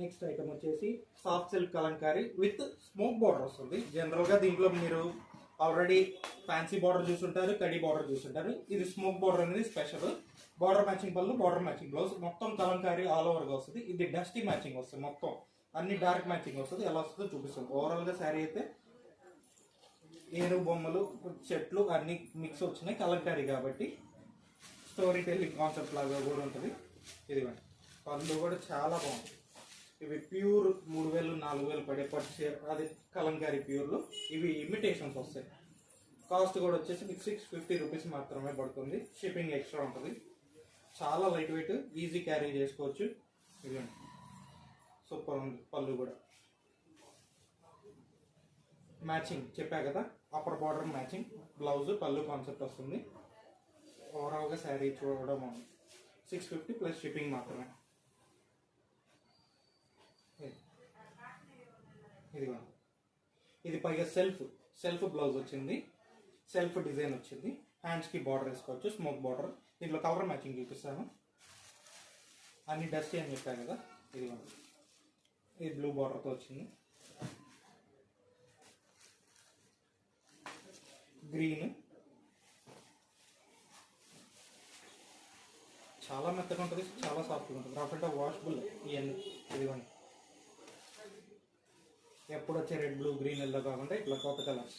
Next item వచ్చేసి soft silk Kalamkari with smoke border వస్తుంది. జనరల్గా దీంట్లో మీరు ఆల్రెడీ ఫ్యాన్సీ బార్డర్ చూసుంటారు, కడి బార్డర్ చూసుంటారు. ఇది స్మోక్ బార్డర్ అనేది స్పెషల్. బార్డర్ మ్యాచింగ్ పళ్ళు, బార్డర్ మ్యాచింగ్ బ్లౌజ్, మొత్తం కలంకారీ ఆల్ ఓవర్గా వస్తుంది. ఇది డస్టీ మ్యాచింగ్ వస్తుంది, మొత్తం అన్ని డార్క్ మ్యాచింగ్ వస్తుంది. ఎలా వస్తుందో చూపిస్తాం. ఓవరాల్గా శారీ అయితే ఏనుగు బొమ్మలు, చెట్లు అన్ని మిక్స్ వచ్చినాయి కలంకారీ కాబట్టి స్టోరీ టెల్లింగ్ కాన్సెప్ట్ లాగా కూడా ఉంటుంది. ఇదిగోండి పళ్ళు కూడా చాలా బాగుంది. ఇవి ప్యూర్ 3000 4000 పడే పట్టు అది కలంకారీ ప్యూర్లో. ఇవి ఇమిటేషన్స్ వస్తాయి. కాస్ట్ కూడా వచ్చేసి మీకు 650 రూపీస్ మాత్రమే పడుతుంది. షిప్పింగ్ ఎక్స్ట్రా ఉంటుంది. చాలా లైట్ వెయిట్, ఈజీ క్యారీ చేసుకోవచ్చు. ఇదిగోండి సూపర్ ఉంది. పళ్ళు కూడా మ్యాచింగ్ చెప్పా కదా, అప్పర్ బార్డర్ మ్యాచింగ్ బ్లౌజ్, పళ్ళు కాన్సెప్ట్ వస్తుంది. ఓవరాల్గా శారీ చూడడం 650 ప్లస్ షిప్పింగ్ మాత్రమే. ఇదిగో ఇది పైగా సెల్ఫ్ బ్లౌజ్ వచ్చింది, సెల్ఫ్ డిజైన్ వచ్చింది. హ్యాండ్స్కి బార్డర్ వేసుకోవచ్చు, స్మోక్ బార్డర్. దీంట్లో కలర్ మ్యాచింగ్ చూపిస్తాను. అన్ని డస్టీ అని చెప్పాను కదా. ఇదిగో ఇది బ్లూ బార్డర్తో వచ్చింది, గ్రీన్. చాలా మెత్తగా ఉంటుంది, చాలా సాఫ్ట్గా ఉంటుంది. రఫ్ అండ్ వాషబుల్ ఇవన్నీ. ఇదిగోండి ఎప్పుడు వచ్చే రెడ్, బ్లూ, గ్రీన్, ఎల్లో కాకుండా ఇట్లా కొత్త కలర్స్.